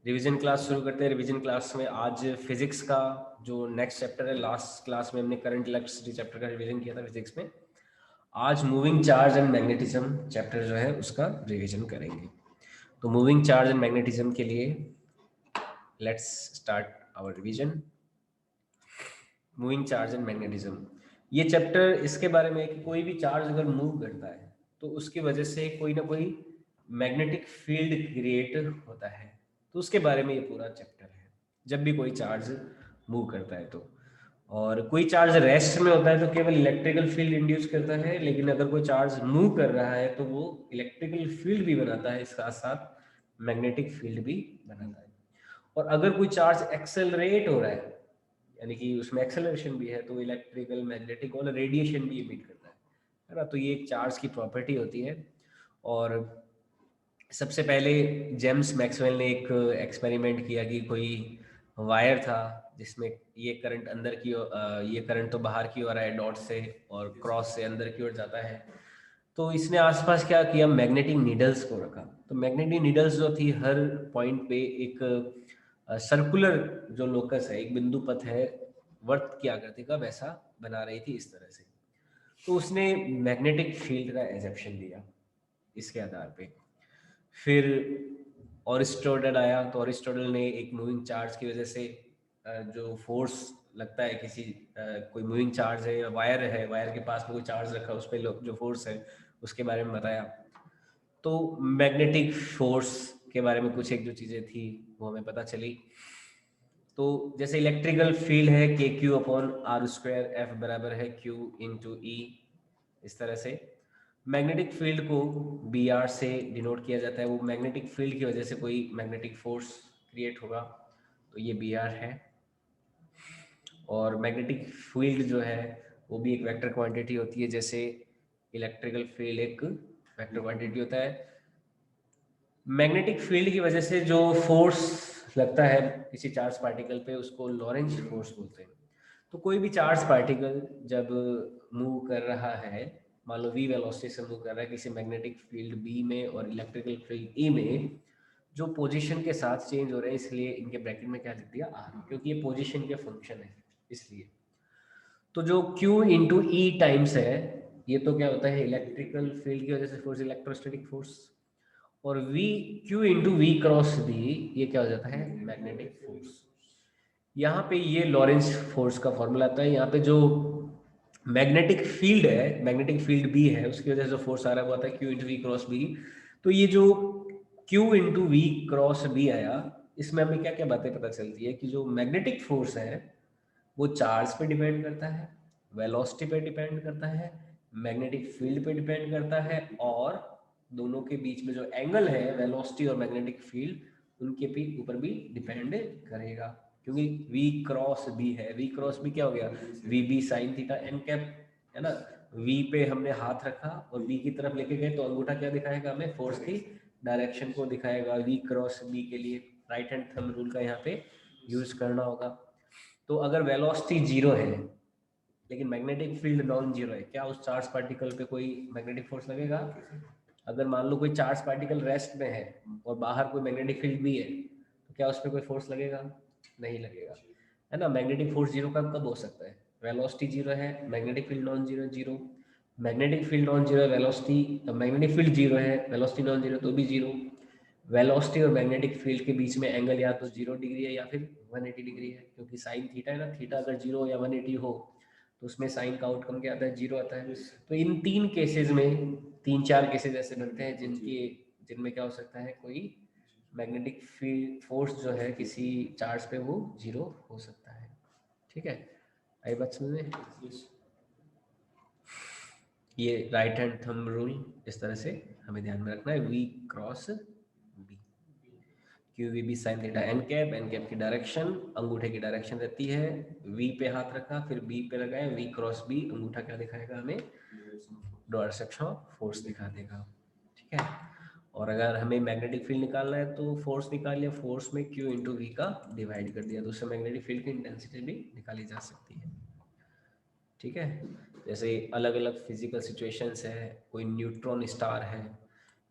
Revision class शुरू करते हैं। रिवीजन क्लास में आज फिजिक्स का जो नेक्स्ट चैप्टर है, लास्ट क्लास में हमने करंट इलेक्ट्रिसिटी चैप्टर का रिवीजन किया था फिजिक्स में। आज moving charge and magnetism chapter जो है उसका रिवीजन करेंगे। तो मूविंग चार्ज एंड मैग्नेटिज्म के लिए let's start our revision. Moving charge and magnetism, ये चैप्टर इसके बारे में है कि कोई भी चार्ज अगर मूव करता है तो उसकी वजह से कोई ना कोई मैग्नेटिक फील्ड क्रिएट होता है। तो उसके बारे में ये पूरा चैप्टर है, जब भी कोई चार्ज मूव करता है तो। और कोई चार्ज रेस्ट में होता है तो केवल इलेक्ट्रिकल फील्ड इंड्यूस करता है, लेकिन अगर कोई चार्ज मूव कर रहा है तो वो इलेक्ट्रिकल फील्ड भी बनाता है, इसके साथ साथ मैग्नेटिक फील्ड भी बनाता है। और अगर कोई चार्ज एक्सेलरेट हो रहा है, यानी कि उसमें एक्सेलरेशन भी है, तो इलेक्ट्रिकल मैग्नेटिक और रेडिएशन भी इमिट करता है ना। तो ये एक चार्ज की प्रॉपर्टी होती है। और सबसे पहले जेम्स मैक्सवेल ने एक एक्सपेरिमेंट किया कि कोई वायर था जिसमें ये करंट अंदर की ये करंट तो बाहर की ओर है डॉट से, और क्रॉस से अंदर की ओर जाता है। तो इसने आसपास क्या किया, मैग्नेटिक नीडल्स को रखा। तो मैग्नेटिक नीडल्स जो थी हर पॉइंट पे एक सर्कुलर जो लोकस है, एक बिंदु पथ है वर्त की आकृति का, वैसा बना रही थी इस तरह से। तो उसने मैग्नेटिक फील्ड का एजम्पशन दिया इसके आधार पे। फिर ऑरिस्टोटल आया, तो ऑरिस्टोटल ने एक मूविंग चार्ज की वजह से जो फोर्स लगता है किसी कोई मूविंग चार्ज है या वायर है, वायर के पास में कोई चार्ज रखा, उस पर जो फोर्स है उसके बारे में बताया। तो मैग्नेटिक फोर्स के बारे में कुछ एक जो चीज़ें थी वो हमें पता चली। तो जैसे इलेक्ट्रिकल फील्ड है K Q upon R square, F बराबर है क्यू इंटू ई, इस तरह से मैग्नेटिक फील्ड को बी आर से डिनोट किया जाता है। वो मैग्नेटिक फील्ड की वजह से कोई मैग्नेटिक फोर्स क्रिएट होगा, तो ये बी आर है। और मैग्नेटिक फील्ड जो है वो भी एक वेक्टर क्वांटिटी होती है, जैसे इलेक्ट्रिकल फील्ड एक वेक्टर क्वांटिटी होता है। मैग्नेटिक फील्ड की वजह से जो फोर्स लगता है किसी चार्ज पार्टिकल पे, उसको लॉरेंज फोर्स बोलते हैं। तो कोई भी चार्ज पार्टिकल जब मूव कर रहा है, मान लो v वेलोसिटी से मूव कर रहा है किसी मैग्नेटिक फील्ड b में और इलेक्ट्रिकल फील्ड e में, जो पोजीशन के साथ चेंज हो रहे हैं, इसलिए इनके ब्रैकेट में क्या लिख दिया r, क्योंकि ये पोजीशन के फंक्शन है इसलिए। तो जो q इंटू ई टाइम्स है, ये तो क्या होता है इलेक्ट्रिकल फील्ड की वजह से फोर्स, इलेक्ट्रोस्टैटिक फोर्स। और v q into V cross भी, ये क्या हो जाता है मैग्नेटिक फोर्स। यहाँ पे ये लॉरेंस फोर्स का फॉर्मूला आता है। यहाँ पे जो मैग्नेटिक फील्ड है, मैग्नेटिक फील्ड बी है, उसकी वजह से जो फोर्स आ रहा है वो आता है Q into V cross B. तो ये जो Q into V cross B आया, इसमें हमें क्या क्या बातें पता चलती है कि जो मैग्नेटिक फोर्स है वो चार्ज पे डिपेंड करता है, वेलोसिटी पे डिपेंड करता है, मैग्नेटिक फील्ड पे डिपेंड करता है, और दोनों के बीच में जो एंगल है वेलोसिटी और मैग्नेटिक फील्ड उनके भी ऊपर भी डिपेंड करेगा। क्योंकि v क्रॉस b है, v क्रॉस b क्या हो गया, V B sine theta N cap, है ना। v पे हमने हाथ रखा और b की तरफ लेके गए तो अंगूठा क्या दिखाएगा हमें, फोर्स की डायरेक्शन को दिखाएगा। v क्रॉस b के लिए राइट हैंड थंब रूल का यहाँ पे यूज करना होगा। तो अगर वेलोसिटी जीरो है लेकिन मैग्नेटिक फील्ड नॉन जीरो है, क्या उस चार्ज पार्टिकल पे कोई मैग्नेटिक फोर्स लगेगा? अगर मान लो कोई चार्ज पार्टिकल रेस्ट में है और बाहर कोई मैग्नेटिक फील्ड भी है, तो क्या उस पर कोई फोर्स लगेगा? नहीं लगेगा, है ना। मैग्नेटिक फोर्स जीरो कब कब हो सकता है, वेलोसिटी जीरो है, magnetic field non zero, zero. Magnetic field non zero है, वेलोसिटी मैग्नेटिक फील्ड जीरो है, वेलोसिटी नॉन जीरो, तो भी जीरो। वेलोसिटी और मैग्नेटिक फील्ड के बीच में एंगल या तो 0 डिग्री है या फिर 180 डिग्री है, क्योंकि साइन थीटा है ना, थीटा अगर 0 या 180 हो तो उसमें साइन का आउटकम क्या आता है, 0 आता है। तो इन तीन केसेस में, तीन चार केसेस ऐसे बनते हैं जिनमें क्या हो सकता है, कोई मैग्नेटिक फील्ड फोर्स जो है किसी चार्ज पे वो 0 हो सकता है। ठीक है, आई बात समझ में? ये राइट हैंड थंब रूल इस तरह से हमें ध्यान में रखना है, v cross b, Q V B sine theta N cap, N cap की डायरेक्शन अंगूठे की डायरेक्शन रहती है, v पे हाथ रखा फिर b पे लगाए, v क्रॉस b, अंगूठा क्या दिखाएगा हमें, डायरेक्शन ऑफ फोर्स दिखा देगा। ठीक है। और अगर हमें मैग्नेटिक फील्ड निकालना है तो फोर्स निकाल लिया, फोर्स में q इंटू वी का डिवाइड कर दिया, तो उससे मैग्नेटिक फील्ड की इंटेंसिटी भी निकाली जा सकती है। ठीक है। जैसे अलग अलग फिजिकल सिचुएशंस है, कोई न्यूट्रॉन स्टार है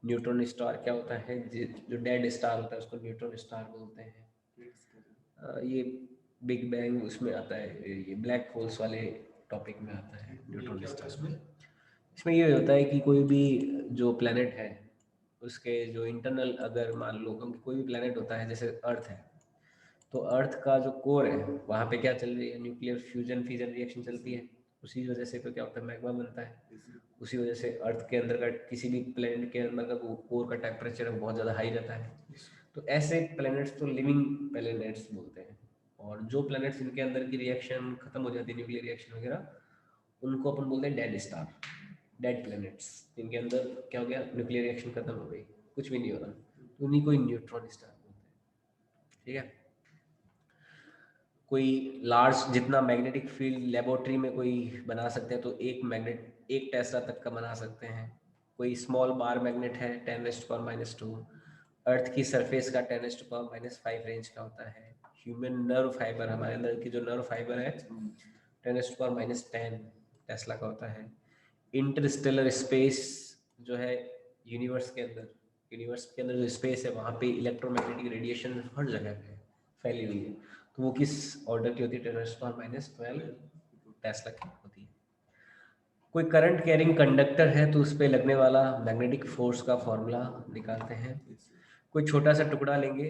न्यूट्रॉन स्टार क्या होता है, जो डेड स्टार होता है उसको न्यूट्रॉन स्टार बोलते हैं। ये बिग बैंग उसमें आता है, ये ब्लैक होल्स वाले टॉपिक में आता है न्यूट्रॉन स्टार में। इसमें ये होता है कि कोई भी जो प्लेनेट है उसके जो इंटरनल, अगर मान लो कोई भी प्लेनेट होता है जैसे अर्थ है, तो अर्थ का जो कोर है वहाँ पे क्या चल रही है, न्यूक्लियर फ्यूजन फिजन रिएक्शन चलती है। उसी वजह से तो क्या होता है, मैग्मा बनता है। उसी वजह से अर्थ के अंदर का किसी भी प्लेनेट के अंदर का कोर का टेम्परेचर बहुत ज़्यादा हाई रहता है। तो ऐसे प्लैनेट्स तो लिविंग प्लैनेट्स बोलते हैं। और जो प्लैनेट्स इनके अंदर की रिएक्शन खत्म हो जाती है, न्यूक्लियर रिएक्शन वगैरह, उनको अपन बोलते हैं डेड स्टार, डेड प्लैनेट्स। जिनके अंदर क्या हो गया, न्यूक्लियर रिएक्शन खत्म हो गई, कुछ भी नहीं हो रहा, तो उन्हीं को न्यूट्रॉन स्टार बोलते हैं। ठीक है। कोई लार्ज जितना मैग्नेटिक फील्ड लेबोरेटरी में कोई बना सकते हैं, तो एक टेस्ला तक का बना सकते हैं। कोई स्मॉल बार मैग्नेट है 10⁻²। अर्थ की सरफेस का 10⁻⁵ रेंज का होता है। ह्यूमन नर्व फाइबर, हमारे अंदर की जो नर्व फाइबर है 10⁻10 टेस्ला का होता है। इंटरस्टेलर स्पेस जो है यूनिवर्स के अंदर जो स्पेस है वहाँ पे इलेक्ट्रोमैग्नेटिक रेडिएशन हर जगह पे फैली हुई है, तो वो किस ऑर्डर की होती है, 10⁻12 टेस्ला की होती है। कोई करंट कैरिंग कंडक्टर है तो उस पर लगने वाला मैग्नेटिक फोर्स का फॉर्मूला निकालते हैं। कोई छोटा सा टुकड़ा लेंगे,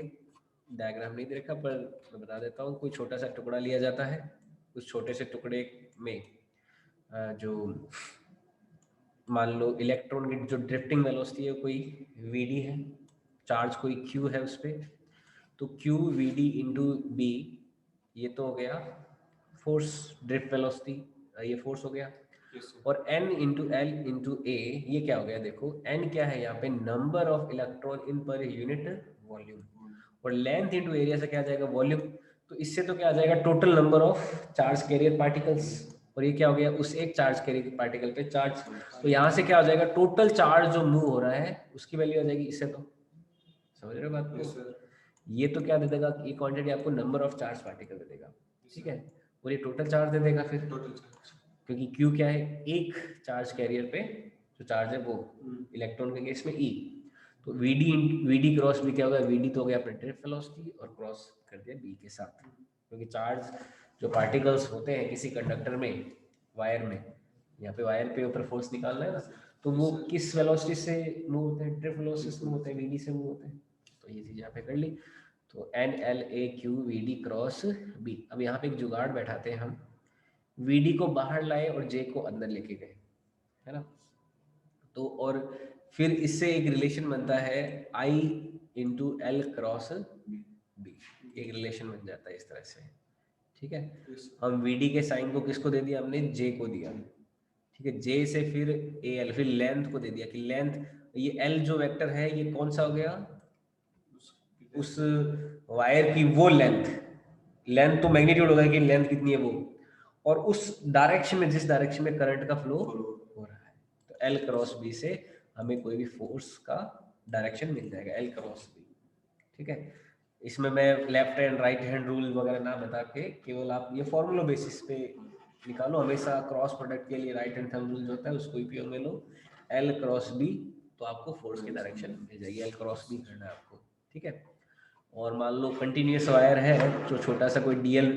डायग्राम नहीं दे रखा पर मैं बता देता हूँ। कोई छोटा सा टुकड़ा लिया जाता है, उस छोटे से टुकड़े में जो मान लो इलेक्ट्रॉन की जो ड्रिफ्टिंग वेलोसिटी है कोई वीडी है, चार्ज कोई क्यू है उस पर, तो Q V D into B, ये तो हो गया फोर्स, ड्रिफ्ट वेलोसिटी, ये फोर्स हो गया। और n into L into A, ये क्या हो गया, देखो n क्या है यहाँ पे, number of electron in per unit volume, और लेंथ इंटू एरिया से क्या आ जाएगा, वॉल्यूम। तो इससे तो क्या आ जाएगा, total number of charge carrier particles, और ये क्या हो गया, उस एक चार्ज कैरियर पार्टिकल पे चार्ज। तो यहाँ से क्या हो जाएगा, टोटल चार्ज जो मूव हो रहा है उसकी वैल्यू आ जाएगी। इससे तो समझ रहे हो बात को? ये तो क्या दे देगा, ये क्वांटिटी आपको नंबर ऑफ चार्ज पार्टिकल दे देगा, ठीक है, और ये टोटल चार्ज दे देगा फिर, क्योंकि क्यू क्या है, एक चार्ज कैरियर पे जो चार्ज है वो इलेक्ट्रॉन के केस में ई। तो वीडी क्रॉस बी क्या होगा, वीडी तो हो गया अपने ड्रिफ्ट वेलोसिटी और क्रॉस कर दिया बी के साथ, क्योंकि चार्ज जो पार्टिकल्स होते हैं किसी कंडक्टर में, वायर में, यहाँ पे वायर पे ऊपर फोर्स निकालना है ना, तो वो किस वेलोसिटी से मूव होते हैं, ड्रिफ्ट वेलोसिटी से मूव होते हैं, वीडी से मूव होते हैं। तो ये चीज यहाँ पे कर ली। तो N L A Q V D cross B. अब यहाँ पे एक जुगाड़ बैठाते हैं हम, वीडी को बाहर लाए और जे को अंदर लेके गए, है ना। तो और फिर इससे एक रिलेशन बनता है आई इंटू एल क्रॉस बी, एक रिलेशन बन जाता है इस तरह से, ठीक है। हम वीडी के साइन को किसको दे दिया, हमने जे को दिया, ठीक है। जे से फिर ए एल, फिर लेंथ को दे दिया कि लेंथ, ये एल जो वेक्टर है ये कौन सा हो गया, उस वायर की वो लेंथ, लेंथ तो मैग्नीट्यूड होगा कि लेंथ कितनी है वो, और उस डायरेक्शन में, जिस डायरेक्शन में करंट का फ्लो हो रहा है। तो एल क्रॉस बी से हमें कोई भी फोर्स का डायरेक्शन मिल जाएगा, एल क्रॉस बी, ठीक है। इसमें मैं left hand right hand rule वगैरह ना बता के, केवल आप ये फॉर्मूला बेसिस पे निकालो। हमेशा क्रॉस प्रोडक्ट के लिए राइट हैंड थंब रूल जो होता है उसको उपयोग में लो, एल क्रॉस बी, तो आपको फोर्स की डायरेक्शन मिल जाएगी, एल क्रॉस बी करना है आपको, ठीक है। और मान लो कंटिन्यूस वायर है, जो छोटा सा कोई डीएल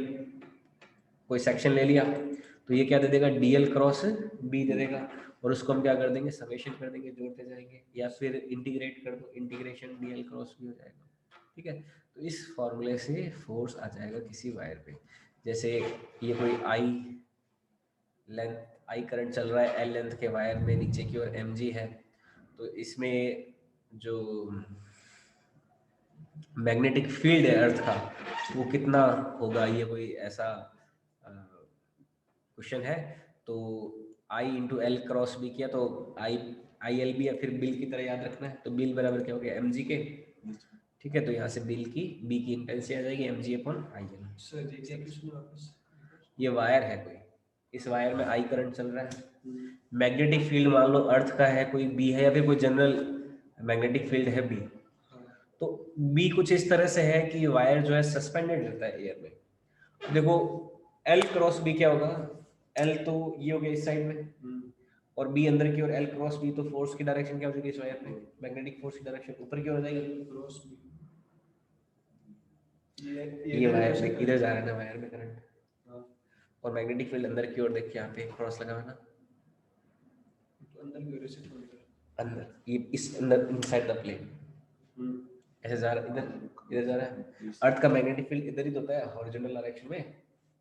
कोई सेक्शन ले लिया, तो ये क्या दे देगा, डीएल क्रॉस बी दे देगा, और उसको हम क्या कर देंगे, समेशन कर देंगे, जोड़ते जाएंगे, या फिर इंटीग्रेट कर दो, इंटीग्रेशन डीएल क्रॉस बी हो जाएगा, ठीक है। तो इस फॉर्मूले से फोर्स आ जाएगा किसी वायर पे। जैसे ये कोई आई लेंथ, आई करंट चल रहा है एल लेंथ के वायर में, नीचे की ओर एम जी है, तो इसमें जो मैग्नेटिक फील्ड है अर्थ का वो कितना होगा, ये कोई ऐसा क्वेश्चन है। तो आई इंटू एल क्रॉस बी किया तो आई एल बी, या फिर बिल की तरह याद रखना है, तो बिल बराबर क्या हो गया, एम जी के, ठीक है। तो यहाँ से बिल की बी की इंटेंसिटी आ जाएगी M G upon I L. ये वायर है कोई, इस वायर में आई करंट चल रहा है, मैग्नेटिक फील्ड मान लो अर्थ का है कोई बी है, या फिर कोई जनरल मैग्नेटिक फील्ड है बी। तो बी कुछ इस तरह से है कि वायर जो है सस्पेंडेड रहता है एयर में। देखो एल क्रॉस बी क्या होगा, एल तो ये हो गया इस साइड में, और बी अंदर की ओर, एल क्रॉस बी, तो फोर्स की डायरेक्शन क्या हो जाएगी इस वायर पे? मैग्नेटिक फोर्स की डायरेक्शन ऊपर की ओर हो जाएगी। क्रॉस बी ये वायर से इधर जा रहा है ना वायर में करंट, हाँ, और मैग्नेटिक फील्ड अंदर की ओर देखिए यहाँ पे क्रॉस लगा हुआ है ना, तो अंदर की वजह से थोड़ी अंदर, ये इस अंदर इनसाइड द प्लेन ऐसे जा रहा है, इधर इधर जा रहा है। अर्थ का मैग्नेटिक फील्ड इधर ही तो होता है हॉरिजॉन्टल डायरेक्शन में,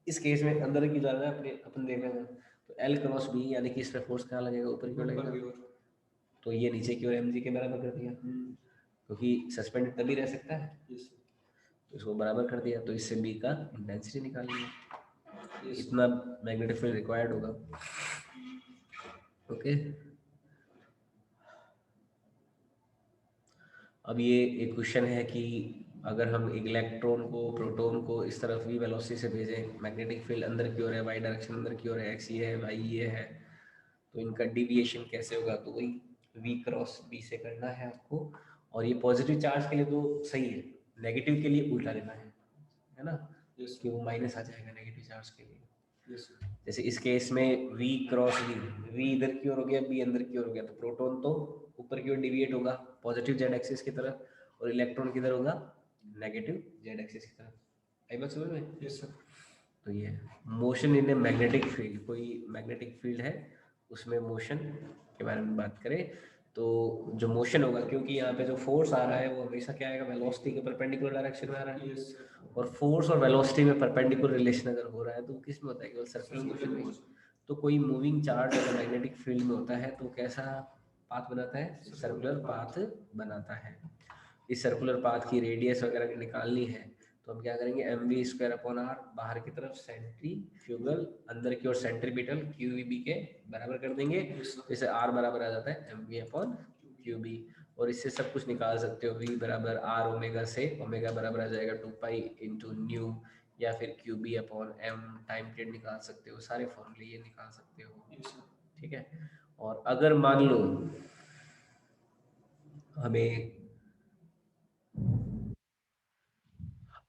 इस केस में अंदर की जा रहा है अपने अपन देख रहे हैं। तो एल क्रॉस बी यानी कि इस पे फोर्स कहाँ लगेगा? ऊपर की ओर लगेगा। तो ये नीचे की ओर एम जी के बराबर कर दिया, क्योंकि सस्पेंडेड तभी रह सकता है, तो इसको बराबर कर दिया। तो इससे बी का इंटेंसिटी निकाल लिया, इतना मैग्नेटिक फील्ड रिक्वायर्ड होगा। ओके, अब ये एक क्वेश्चन है कि अगर हम एक इलेक्ट्रॉन को, प्रोटॉन को इस तरफ v वेलोसिटी से भेजें, मैग्नेटिक फील्ड अंदर की ओर है, y डायरेक्शन अंदर की ओर है, x ये है, y ये है, तो इनका डिविएशन कैसे होगा? तो वही v क्रॉस b से करना है आपको। और ये पॉजिटिव चार्ज के लिए तो सही है, नेगेटिव के लिए उल्टा लेना है ना, कि वो माइनस आ जाएगा नेगेटिव चार्ज के लिए। जैसे इस केस में v क्रॉस v, v इधर की ओर हो गया, b अंदर की ओर हो गया, तो प्रोटॉन तो ऊपर की ओर डिविएट होगा पॉजिटिव जेड एक्सिस की तरफ, और इलेक्ट्रॉन किधर होगा? नेगेटिव जेड एक्सिस की तरफ। आई बात समझ में? Yes sir. तो ये motion in a magnetic field, कोई मैग्नेटिक फील्ड है उसमें मोशन के बारे में बात करें तो जो मोशन होगा, क्योंकि यहाँ पे जो फोर्स आ रहा है वो हमेशा क्या आएगा? वेलोसिटी के परपेंडिकुलर डायरेक्शन में आ रहा है। और फोर्स और वेलोसिटी में परपेंडिकुलर रिलेशन अगर हो रहा है तो किस में होता है? केवल सर्कुलर मोशन में। तो कोई मूविंग चार्ज अगर मैग्नेटिक फील्ड में होता है तो कैसा पाथ बनाता है? सर्कुलर पाथ बनाता है। इस सर्कुलर पाथ की रेडियस वगैरह निकालनी है तो हम क्या करेंगे? M V square upon R, बाहर की तरफ सेंट्रीफ्यूगल, अंदर की ओर सेंट्रीपिटल, क्यू वी बी के बराबर कर देंगे। इसे आर बराबर आ जाता है M V upon Q B, और इससे सब कुछ निकाल सकते हो। v बराबर आर ओमेगा से, ओमेगा बराबर आ जाएगा 2 पाई इंटू न्यू, या फिर Q B upon M, time period निकाल सकते हो, सारे फॉर्मूले ये निकाल सकते हो। ठीक है, और अगर मान लो हमें,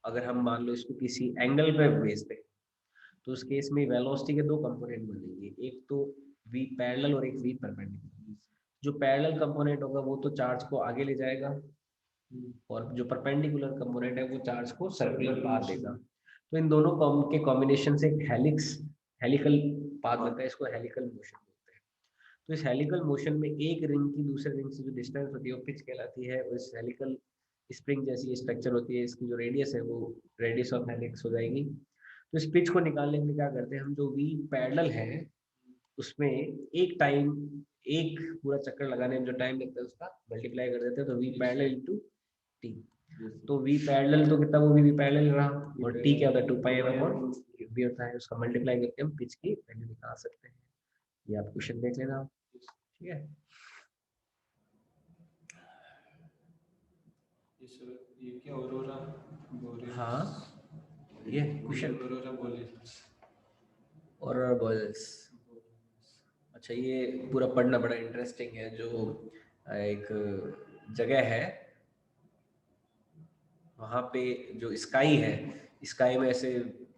अगर हम मान लो इसको किसी एंगल पे भेजते हैं तो उस केस में वेलोसिटी के दो कंपोनेंट बनेंगे, एक तो v पैरेलल और एक v परपेंडिकुलर। जो पैरेलल कंपोनेंट होगा वो तो चार्ज को आगे ले जाएगा, और जो परपेंडिकुलर कंपोनेंट है वो चार्ज को सर्कुलर पाथ देगा। तो इन दोनों के कॉम्बिनेशन से एक हेलिकल पाथ बनता है, इसको हेलिकल मोशन बोलते हैं। तो इस हेलिकल मोशन में एक रिंग की दूसरे रिंग से जो डिस्टेंस होती है वो पिच कहलाती है, और इस हेलिकल स्प्रिंग जैसी स्ट्रक्चर होती है, इसकी जो रेडियस है वो रेडियस ऑफ हेलिक्स हो जाएगी। तो इस पिच को निकालने के लिए क्या करते हैं हम? जो वी पैरेलल है उसमें एक पूरा चक्कर लगाने में जो टाइम लगता है उसका मल्टीप्लाई कर देते हैं, तो वी पैरेलल इंटू टी। तो वी पैरेलल तो कितना, वो भी वी पैरेलल रहा, और टी क्या होता है? 2 पाई एम अपॉन भी होता है, उसका मल्टीप्लाई करके हम पिच की वैल्यू निकाल सकते हैं। ये आप क्वेश्चन देख लेना, ठीक है। ये क्या ऑरोरा बोरेलिस? हाँ, ये question aurora borealis. Aurora borealis. अच्छा, ये पूरा पढ़ना बड़ा इंटरेस्टिंग है। जो एक जगह है वहाँ पे जो स्काई है, स्काई में ऐसे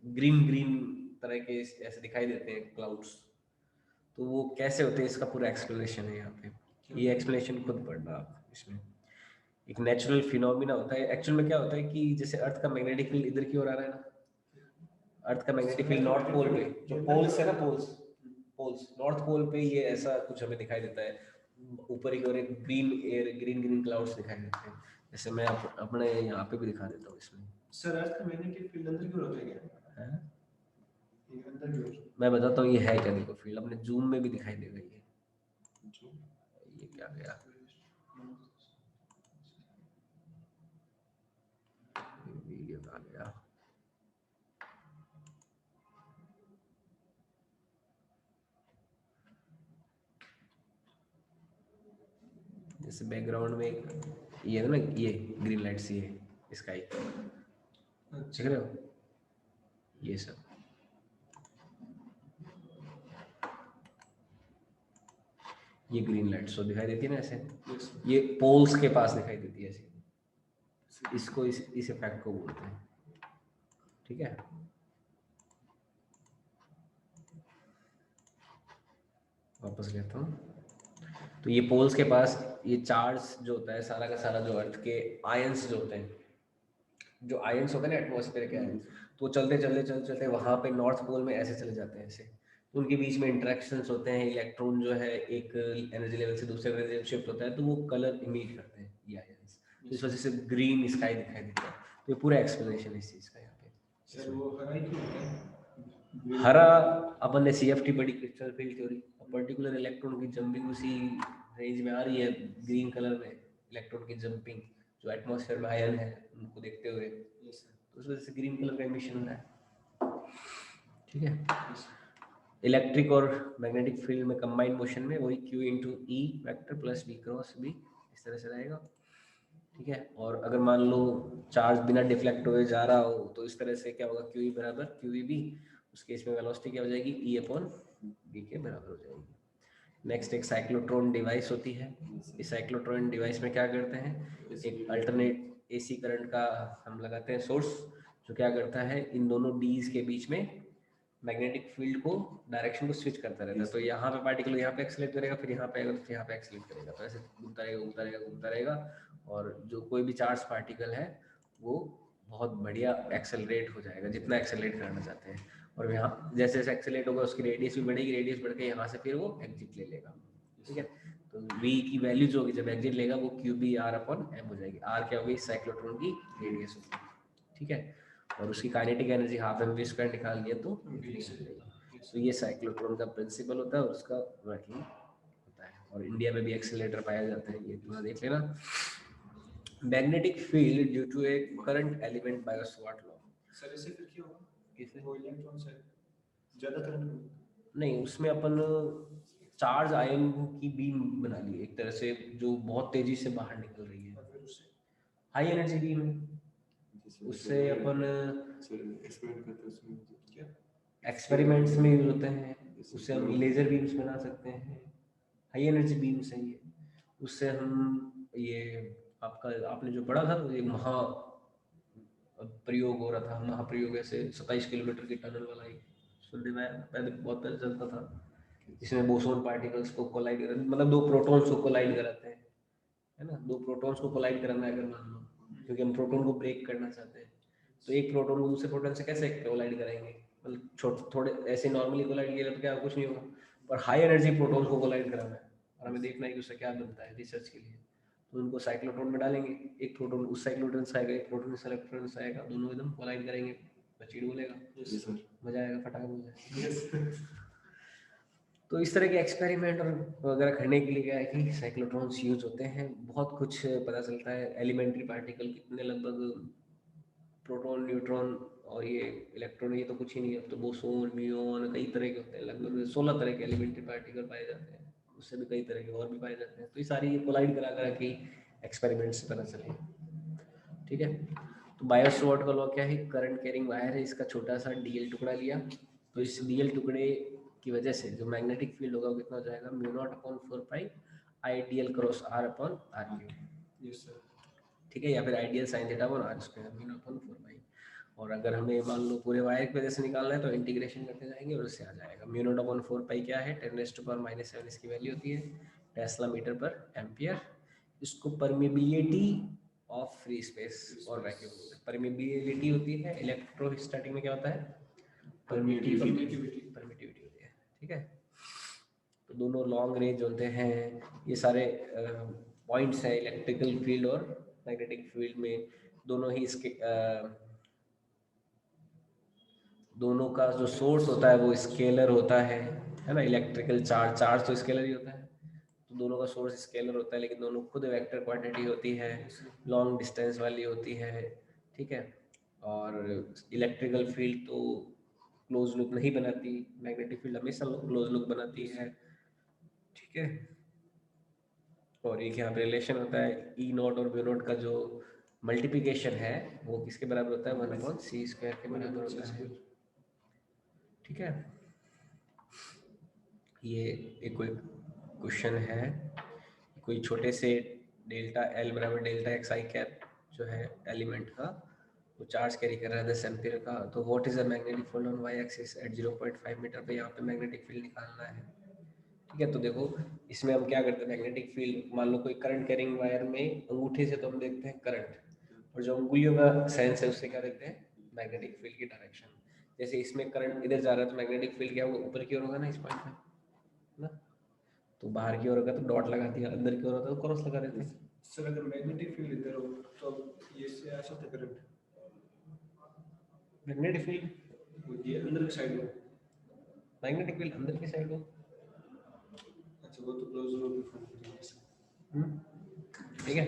ग्रीन ग्रीन तरह के ऐसे दिखाई देते हैं क्लाउड्स, तो वो कैसे होते हैं इसका पूरा एक्सप्लेनेशन है यहाँ पे। ये एक्सप्लेनेशन खुद पढ़ना आप। इसमें एक नेचुरल फिनोमिना होता है। एक्चुअल में क्या होता है कि जैसे अर्थ का मैग्नेटिक फील्ड इधर की ओर आ रहा है ना, अर्थ का मैग्नेटिक फील्ड नॉर्थ पोल पे, जो पोल्स है ना, पोल्स नॉर्थ पोल पे ये ऐसा कुछ हमें दिखाई देता है। ऊपर की ओर एक green air, green green clouds दिखाई देते हैं। जैसे मैं अपने यहाँ पे भी दिखा देता हूँ इसमें। सर अर्थ का मैग्नेटिक फील्ड अंदर की ओर होता है क्या? है? ये अंदर की ओर। मैं बताता हूँ ये है क्या। देखो फील्ड अपने जूम में भी दिखाई देगा। ये क्या गया, वीडियो आ गया। जैसे बैकग्राउंड में एक ये है ना, ये ग्रीन लाइट्स, ये स्काई देख रहे हो, ये सब ये ग्रीन लाइट्स तो दिखाई देती है ना ऐसे, ये पोल्स के पास दिखाई देती है ऐसे। इसको इस इफेक्ट को बोलते हैं, ठीक है। वापस लेता हूँ। तो ये पोल्स के पास ये चार्ज जो होता है सारा का सारा, जो अर्थ के आयंस जो होते हैं, जो आयंस होते हैं ना एटमॉस्फेयर के आयंस, तो चलते चलते चलते चलते वहाँ पे नॉर्थ पोल में ऐसे चले जाते हैं ऐसे, तो उनके बीच में इंटरेक्शंस होते हैं, इलेक्ट्रॉन जो है एक एनर्जी लेवल से दूसरे एनर्जी लेवल शिफ्ट होता है, तो वो कलर इमिट करते हैं ये आयंस, तो इस वजह से ग्रीन स्काई दिखाई देता है। तो ये पूरा एक्सप्लेनेशन इस चीज़ का यहाँ पे। सर वो हरा ही क्यों होता है? हरा अपन ने CFT पढ़ी, crystal field theory, particular electron की जंपिंग उसी रेंज में आ रही है ग्रीन कलर में, इलेक्ट्रॉन की जंपिंग जो एटमॉस्फेयर में आयन है उनको देखते हुए, तो उस वजह से ग्रीन कलर का एमिशन हो रहा है। ठीक है, इलेक्ट्रिक और मैग्नेटिक फील्ड में कंबाइंड मोशन में वही Q into E vector plus V cross B इस तरह से रहेगा। ठीक है, और अगर मान लो चार्ज बिना डिफ्लेक्ट हुए जा रहा हो तो इस तरह से क्या होगा, QE बराबर QEB, उस केस में वेलोसिटी क्या हो जाएगी, E अपॉन B के बराबर हो जाएगी। नेक्स्ट एक साइक्लोट्रॉन डिवाइस होती है। इस साइक्लोट्रॉन डिवाइस में क्या करते हैं, एक अल्टरनेट AC करंट का हम लगाते हैं सोर्स, जो क्या करता है इन दोनों डीज के बीच में मैग्नेटिक फील्ड को डायरेक्शन को स्विच करता रहता है। तो यहाँ पे पार्टिकल यहाँ पे एक्सेलरेट करेगा, फिर यहाँ पे आएगा तो फिर यहाँ पे एक्सेलरेट करेगा, तो ऐसे घूमता रहेगा घूमता रहेगा घूमता रहेगा, और जो कोई भी चार्ज पार्टिकल है वो बहुत बढ़िया एक्सेलरेट हो जाएगा जितना एक्सेलरेट करना चाहते हैं, और यहाँ जैसे जैसे एक्सेलरेट होगा उसकी रेडियस भी बढ़ेगी, रेडियस बढ़ के यहाँ से फिर वो एग्जिट ले लेगा। ठीक है, तो V की वैल्यू जो होगी जब एग्जिट लेगा वो QB/R/m हो जाएगी। R क्या होगी, साइक्लोट्रॉन की रेडियस होगी। ठीक है, और उसकी काइनेटिक एनर्जी हाफ mv² निकाल दिया तो तो ये साइक्लोट्रॉन का प्रिंसिपल होता है और उसका वर्किंग होता है, और इंडिया में भी एक्सेलरेटर पाया जाता है, ये पूरा देख लेना। Magnetic field due to a current element by Savart law. Sir इससे फिर क्या होगा, किससे, वो इलेक्ट्रॉन से ज्यादा करंट होगा? नहीं, उसमें अपन चार्ज आयन की बीम बना ली एक तरह से जो बहुत तेजी से बाहर निकल रही है, और फिर उससे हाई एनर्जी बीम है, उससे अपन एक्सपेरिमेंट करते हैं उसमें क्या एक्सपेरिमेंट्स में यूज होते हैं, उससे हम लेजर बीम्स बना सकते हैं, हाई एनर्जी बीम्स है ये, उससे हम ये आपका आपने जो पढ़ा था ये महा प्रयोग हो रहा था, महाप्रयोग ऐसे 27 किलोमीटर की टनल वाला ही सुनने में पहले बहुत पहले चलता था, जिसमें बोसोन पार्टिकल्स को कोलाइड, मतलब दो प्रोटॉन्स को कोलाइड कराते हैं, है ना, दो प्रोटॉन्स को कोलाइड कराना है अगर मान लो, क्योंकि हम प्रोटॉन को ब्रेक करना चाहते हैं, तो एक प्रोटॉन को दूसरे प्रोटॉन से कैसे कोलाइड कराएंगे, मतलब थोड़े ऐसे नॉर्मली कोलाइड किया तो क्या कुछ नहीं होगा, पर हाई एनर्जी प्रोटॉन को कोलाइड कराना है और हमें देखना है कि उससे क्या बनता है रिसर्च के लिए, तो उनको साइक्लोट्रॉन में डालेंगे, एक प्रोटॉन उस साइक्लोट्रॉन से आएगा, एक प्रोटॉन उस साइक्लोट्रॉन से आएगा, दोनों एकदम कोलाइड करेंगे, बच्ची बोलेगा मजा आएगा, फटाक बोल जाएगा। तो इस तरह के एक्सपेरिमेंट और वगैरह करने के लिए क्या है कि साइक्लोट्रॉन्स यूज होते हैं, बहुत कुछ पता चलता है, एलिमेंट्री पार्टिकल कितने लगभग, प्रोटॉन न्यूट्रॉन और ये इलेक्ट्रॉन, ये तो कुछ ही नहीं है, तो बोसोन म्यूऑन कई तरह के होते हैं, लगभग 16 तरह के एलिमेंट्री पार्टिकल पाए जाते हैं, उससे भी कई तरह के और भी पाए जाते हैं, तो ये सारी कोलाइड करा करा के एक्सपेरिमेंट से पता चले। ठीक है, तो बायोसॉर्ट का लॉ क्या है, करंट कैरिंग वायर है, इसका छोटा सा डीएल टुकड़ा लिया, तो इस डीएल टुकड़े की वजह से जो मैग्नेटिक फील्ड होगा वो कितना हो जाएगा, μ0/4π ideal cross r/r3। Yes sir. ठीक है, या फिर ideal sine theta upon r² μ0/4π, और अगर हमें मान लो पूरे वायर की वजह से निकालना है तो इंटीग्रेशन करते जाएंगे और उससे आ जाएगा। μ0/4π क्या है, 10⁻⁻7 इसकी वैल्यू होती है, टेस्ला मीटर पर एम्पियर। इसको परमिबिलिटी ऑफ फ्री स्पेस और वैक्यूम, परमिबिलिटी होती है, इलेक्ट्रोस्टैटिक में क्या होता है, परमिटिविटी होती है। ठीक है, तो दोनों लॉन्ग रेंज होते हैं, ये सारे पॉइंट्स हैं इलेक्ट्रिकल फील्ड और मैग्नेटिक फील्ड में, दोनों ही इसके दोनों का जो सोर्स होता है वो स्केलर होता है ना, इलेक्ट्रिकल चार्ज तो स्केलर ही होता है, तो दोनों का सोर्स स्केलर होता है, लेकिन दोनों खुद वेक्टर क्वांटिटी होती है, लॉन्ग डिस्टेंस वाली होती है। ठीक है, और इलेक्ट्रिकल फील्ड तो क्लोज लूप नहीं बनाती, मैग्नेटिक फील्ड हमेशा क्लोज लूप बनाती है। ठीक है, और एक यहाँ पे रिलेशन होता है E0 और V0 का जो मल्टीप्लिकेशन है वो किसके बराबर होता है, 1/c² के बराबर होता है। ठीक है, ये एक कोई क्वेश्चन है, कोई छोटे से डेल्टा L बराबर डेल्टा XI जो है एलिमेंट का, वो चार्ज कैरी कर रहा है 10 एम्पियर का, तो what is the magnetic field on y axis at 0.5 metre पे, यहाँ पे मैग्नेटिक फील्ड निकालना है। ठीक है, तो देखो इसमें हम क्या करते हैं, मैग्नेटिक फील्ड, मान लो कोई करंट कैरिंग वायर में अंगूठे से तो हम देखते हैं करंट, और जो अंगुलियों का सेंस है उससे क्या देखते हैं, मैग्नेटिक फील्ड की डायरेक्शन। जैसे इसमें करंट इधर जा रहा है तो मैग्नेटिक फील्ड क्या होगा, ऊपर की ओर होगा ना, इस पॉइंट में ना, तो बाहर की ओर होगा तो डॉट लगा दिया, अंदर की ओर होता तो क्रॉस लगा देते हैं। सर अगर मैग्नेटिक फील्ड इधर हो तो ये से आ सकता है करंट, मैग्नेटिक फील्ड ये अंदर की साइड हो। मैग्नेटिक फील्ड अंदर की साइड हो, अच्छा वो तो क्लोज लूप डिफरेंस। ठीक है,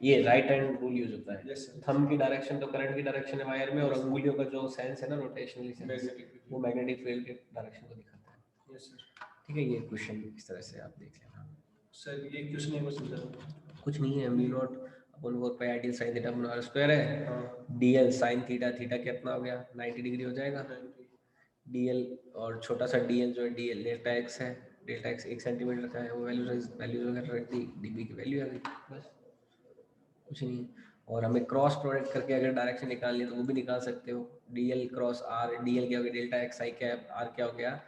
ये राइट हैंड रूल यूज होता है। Yes sir. थंब की डायरेक्शन तो करंट की डायरेक्शन है वायर में, और अंगुलियों का जो सेंस है ना, रोटेशनली सेंस, मैग्नेटिक फील्ड वो मैग्नेटिक फील्ड के डायरेक्शन को दिखाता है। Yes sir. ठीक है, ये क्वेश्चन इस तरह से आप देख लेना। सर ये क्वेश्चन है क्वेश्चन सर, कुछ नहीं है, mu naught upon 4 pi I dl sin theta upon r square है, हाँ dl sin थीटा, थीटा कितना हो गया 90 डिग्री हो जाएगा, dl और छोटा सा dl जो है dl डेल्टा x है, डेल्टा x 1 सेंटीमीटर का है, वो वैल्यू वगैरह रख दी, dB की वैल्यू आ गई, बस कुछ नहीं। और हमें क्रॉस प्रोडक्ट करके अगर डायरेक्शन निकालनी है तो वो भी निकाल सकते हो, dl क्रॉस r, dl क्या हो गया delta x i cap, r क्या हो गया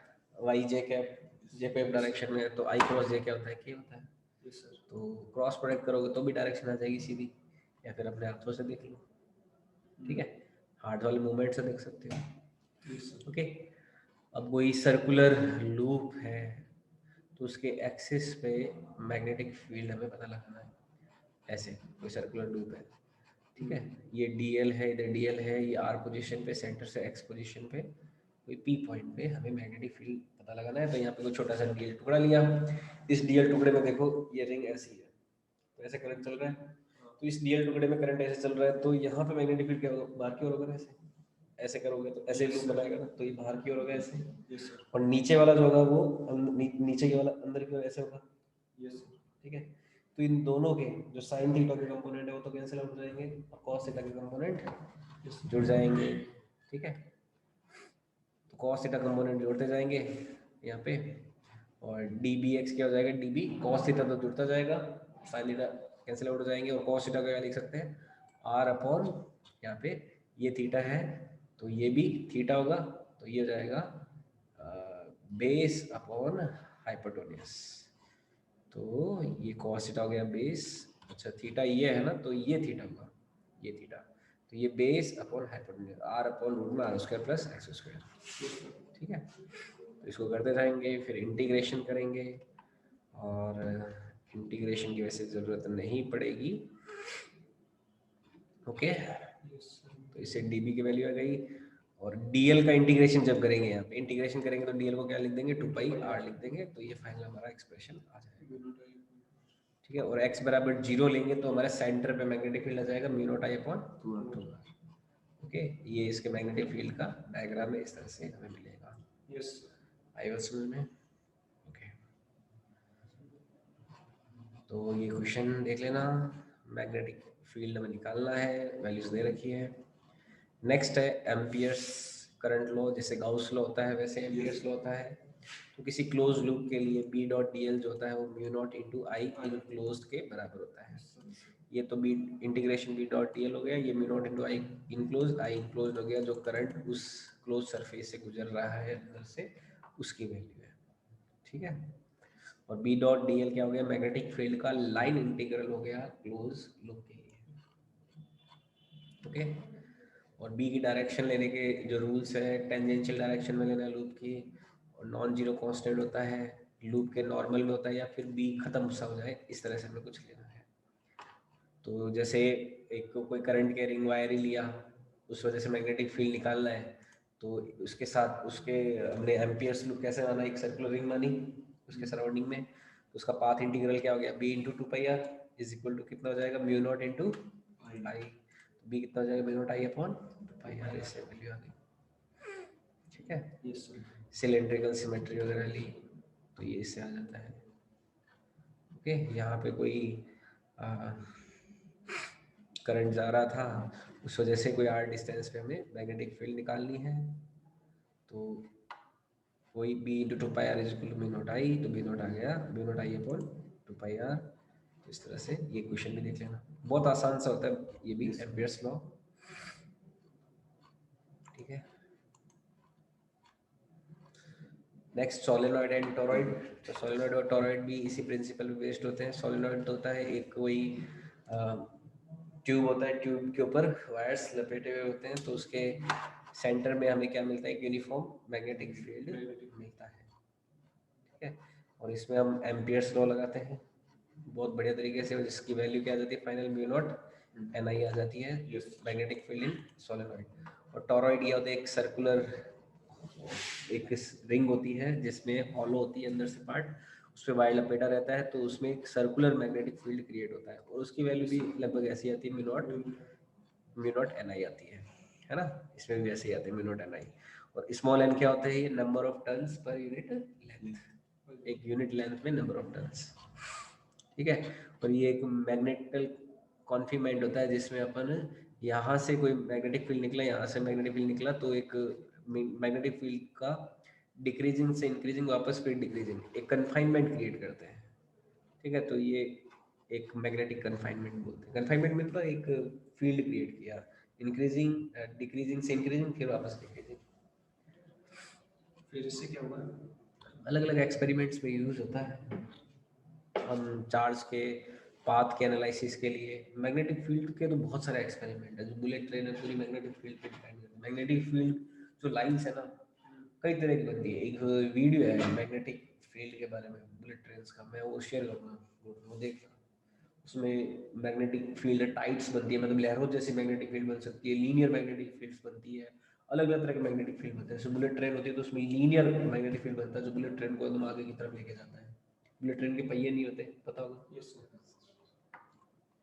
y j cap, j cap direction में, तो i क्रॉस j क्या होता है, k होता है। Yes sir. तो क्रॉस प्रोडक्ट करोगे तो भी डायरेक्शन आ जाएगी सीधी, या फिर अपने हाथों से देख लो, ठीक है, हार्ट वाले मूवमेंट से देख सकते हो। Yes sir. ओके, अब वही सर्कुलर लूप है तो उसके एक्सिस पे मैग्नेटिक फील्ड हमें पता लगाना है, ऐसे कोई सर्कुलर लूप है, ठीक है, ये dl है, इधर dl है, ये r पोजीशन पे, सेंटर से x पोजीशन पे कोई p पॉइंट पे हमें मैग्नेटिक फील्ड पता लगाना है। तो यहाँ पे कोई छोटा सा dl टुकड़ा लिया, इस dl टुकड़े में देखो ये रिंग ऐसी है, तो ऐसे करंट चल रहा है, तो इस dl टुकड़े में करंट ऐसे चल रहा है, तो यहाँ पे मैग्नेटिक फील्ड क्या होगा, बाहर की ओर होगा, ऐसे ऐसे करोगे तो ऐसे लूप बनाएगा ना, तो ये बाहर की ओर होगा ऐसे, यस सर। और नीचे वाला जो होगा वो नीचे की वाला अंदर की ओर ऐसे होगा, यस सर। ठीक है। तो इन दोनों के जो साइन थीटा के कंपोनेंट है वो तो कैंसिल आउट हो जाएंगे, और कॉस थीटा के कंपोनेंट जुड़ जाएंगे, ठीक है। तो कॉस थीटा कंपोनेंट जोड़ते जाएंगे यहाँ पे, और डी बी एक्स क्या हो जाएगा, डी बी कॉस थीटा तो जुड़ता जाएगा, साइन थीटा कैंसिल आउट हो जाएंगे, और कॉस थीटा का क्या लिख सकते हैं, आर अपॉन, यहाँ पे ये थीटा है तो ये भी थीटा होगा, तो ये हो जाएगा बेस अपॉन हाइपोटेन्यूज, तो ये कॉस थीटा हो गया बेस, अच्छा थीटा ये है ना, तो ये थीटा होगा, ये थीटा, तो ये base upon hypotenuse, r upon root में r square plus x square, ठीक है। तो इसको करते जाएंगे, फिर इंटीग्रेशन करेंगे, और इंटीग्रेशन की वैसे ज़रूरत नहीं पड़ेगी, ओके। तो इससे dB की वैल्यू आ गई, और dl का इंटीग्रेशन जब करेंगे, यहाँ पे इंटीग्रेशन करेंगे तो dl को क्या लिख देंगे, 2 पाई r लिख देंगे, तो ये फाइनल हमारा एक्सप्रेशन आ जाएगा, ठीक है। और x बराबर 0 लेंगे तो हमारे सेंटर पे मैग्नेटिक फील्ड आ जाएगा mu naught I upon 2r, okay. ये इसके मैग्नेटिक फील्ड का डायग्राम है, इस तरह से हमें मिलेगा। यस आई बात समझ में, ओके। तो ये क्वेश्चन देख लेना, मैग्नेटिक फील्ड हमें निकालना है, वैल्यूज दे रखी है। नेक्स्ट है एम्पियर्स करंट लॉ, जैसे गाउस लॉ होता है वैसे एम्पियर्स लॉ होता है। तो किसी क्लोज लूप के लिए बी डॉट डी एल जो होता है वो mu naught into I enclosed के बराबर होता है। ये तो B integration B dot D L हो गया, ये mu naught into I enclose, I enclose हो गया जो करंट उस क्लोज सरफेस से गुजर रहा है अंदर से, उसकी वैल्यू है, ठीक है। और बी डॉट डी एल क्या हो गया, मैग्नेटिक फील्ड का लाइन इंटीग्रल हो गया क्लोज लूप के लिए, ओके। और बी की डायरेक्शन लेने के जो रूल्स है, टेंजेंशियल डायरेक्शन में लेना है लूप की, और नॉन जीरो कांस्टेंट होता है, लूप के नॉर्मल में होता है, या फिर बी खत्म सा हो जाए, इस तरह से हमें कुछ लेना है। तो जैसे एक कोई करंट के रिंग वायर ही लिया, उस वजह से मैग्नेटिक फील्ड निकालना है, तो उसके साथ उसके हमने एम्पियर्स लूप कैसे माना, एक सर्कुलर रिंग मानी उसके सराउंडिंग में, तो उसका पाथ इंटीग्रल क्या हो गया, B into 2 pi are is equal to कितना हो जाएगा, mu naught into I, B कितना हो जाएगा, mu naught I upon 2 pi R, इससे वैल्यू आ गई, ठीक है। Yes sir. सिलेंड्रिकल सिमेट्री वगैरह ली तो ये इससे आ जाता है, ओके। यहाँ पे कोई करंट जा रहा था, उस वजह से कोई आर डिस्टेंस पे हमें मैग्नेटिक फील्ड निकालनी है, तो वही B into 2 pi are is equal to mu naught I, तो बी नॉट आ गया mu naught I upon 2 pi r. तो इस तरह से ये क्वेश्चन भी देख लेना, बहुत आसान सा होता है ये भी, एम्पियर्स लॉ, ठीक है। Next solenoid and toroid. तो सोलेनॉइड और टोरॉइड भी इसी प्रिंसिपल पे बेस्ड होते हैं। सोलेनॉइड तो होता है एक कोई ट्यूब होता है, ट्यूब के ऊपर वायर्स लपेटे हुए होते हैं, तो उसके सेंटर में हमें क्या मिलता है, एक यूनिफॉर्म मैग्नेटिक फील्ड मिलता है, ठीक है। और इसमें हम एम्पियर्स लॉ लगाते हैं बहुत बढ़िया तरीके से, जिसकी वैल्यू क्या आ जाती है फाइनल म्यू नॉट एन आई आ जाती है मैग्नेटिक फील्ड इन सोलेनॉइड। और टोरॉइड ये होता है एक सर्कुलर एक रिंग होती है जिसमें हॉलो होती है अंदर से पार्ट, उस पर वायर लपेटा रहता है, तो उसमें एक सर्कुलर मैग्नेटिक फील्ड क्रिएट होता है और उसकी वैल्यू भी लगभग ऐसी आती है म्यू नॉट एन आई आती है ना। इसमें भी ऐसे ही आते हैं म्यू नॉट एन आई। और स्मॉल एन क्या होता है, ये number of turns per unit length, एक यूनिट लेंथ में नंबर ऑफ टर्न्स, ठीक है। और ये एक मैग्नेटिकल कॉन्फिनेमेंट होता है जिसमें अपन यहाँ से कोई मैग्नेटिक फील्ड निकला, यहाँ से मैग्नेटिक फील्ड निकला, तो एक मैग्नेटिक फील्ड का डिक्रीजिंग से इंक्रीजिंग वापस फिर डिक्रीजिंग एक कन्फाइनमेंट क्रिएट करते हैं, ठीक है। तो ये एक मैग्नेटिक कन्फाइनमेंट बोलते हैं। कन्फाइनमेंट मतलब एक फील्ड क्रिएट किया, इंक्रीजिंग डिक्रीजिंग से इंक्रीजिंग फिर वापस डिक्रीजिंग। फिर इससे क्या हुआ? अलग अलग एक्सपेरिमेंट्स में यूज होता है। हम चार्ज के पाथ के एनालिसिस के लिए मैग्नेटिक फील्ड के तो बहुत सारे एक्सपेरिमेंट है। जो बुलेट ट्रेन है पूरी मैग्नेटिक फील्ड पे डिपेंड है। मैग्नेटिक फील्ड जो लाइंस है ना कई तरह की बनती है। एक वीडियो है मैग्नेटिक फील्ड के बारे में बुलेट ट्रेन का, मैं वो शेयर करूँगा, वो देखना। उसमें मैग्नेटिक फील्ड टाइप्स बनती है, मतलब लहरों जैसी मैग्नेटिक फील्ड बन सकती है, लीनियर मैग्नेटिक फील्ड्स बनती है, अलग अलग तरह के मैग्नेटिक फील्ड बनते हैं। जैसे बुलेट ट्रेन होती है तो उसमें लीनियर मैग्नेटिक फील्ड बनता है जो बुलेट ट्रेन को एकदम आगे की तरफ लेके जाता है। बुलेट ट्रेन के पहिए नहीं होते, पता होगा। यस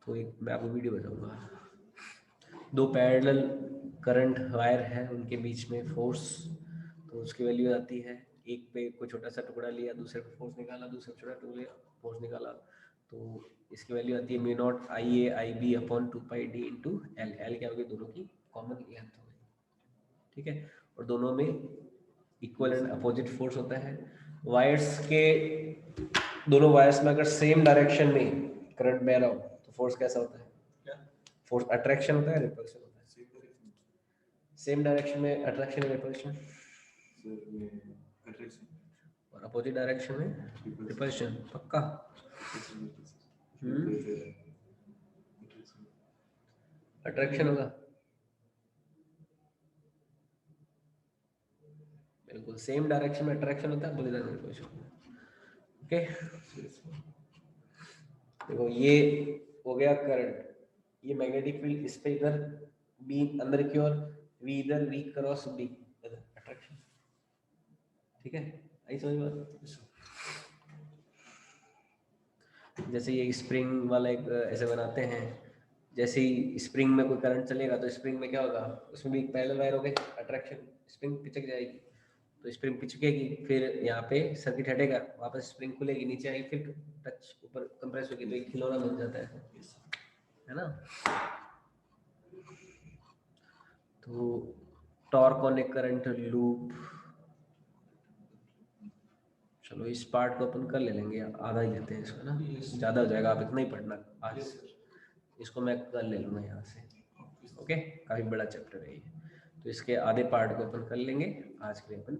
तो एक मैं आपको वीडियो बताऊंगा। दो पैरेलल करंट वायर है, उनके बीच में फोर्स, तो उसकी वैल्यू आती है, एक पे कोई छोटा सा टुकड़ा लिया, दूसरे पे फोर्स निकाला, दूसरे पे छोटा टुकड़ा लिया, फोर्स निकाला, तो इसकी वैल्यू आती है म्यू नॉट आई ए आई बी अपॉन 2 पाई डी इंटू एल। एल क्या होगी, दोनों की कॉमन लेंथ हो गई, ठीक है। और दोनों में इक्वल एंड अपोजिट फोर्स होता है। वायर्स के दोनों वायर्स में अगर सेम डायरेक्शन में करंट बह रहा हो तो फोर्स कैसा होता है, क्या? फोर्स अट्रैक्शन होता है रिपल्शन होता है। सेम डायरेक्शन में अट्रैक्शन है रिपल्शन, और अपोजिट डायरेक्शन में रिपल्शन, पक्का। अट्रैक्शन होगा, बिल्कुल सेम डायरेक्शन में अट्रैक्शन होता है, अपोजिट डायरेक्शन में रिपल्शन। ओके, देखो ये हो गया करंट, ये मैग्नेटिक फील्ड, इस पे इधर बी अंदर की ओर, वी इधर, वी क्रॉस बी इधर अट्रैक्शन, ठीक है। आई समझ बात। जैसे ये स्प्रिंग वाला एक ऐसे बनाते हैं, जैसे ही स्प्रिंग में कोई करंट चलेगा तो स्प्रिंग में क्या होगा, उसमें भी एक पैरेलल वायर हो गई, अट्रैक्शन, स्प्रिंग पिचक जाएगी, तो स्प्रिंग पिचकेगी, फिर यहाँ पे सर्किट हटेगा, वापस स्प्रिंग खुलेगी, नीचे आएगी, फिर टच ऊपर कंप्रेस होगी, तो एक खिलौना बन जाता है ना। तो torque on A current loop, चलो इस पार्ट को अपन कर ले लेंगे, आधा ही लेते हैं इसको ना, ज़्यादा हो जाएगा, आप इतना ही पढ़ना आज, इसको मैं कल ले लूँगा यहाँ से। ओके, काफ़ी बड़ा चैप्टर है ये, तो इसके आधे पार्ट को अपन कर लेंगे, आज के लिए अपन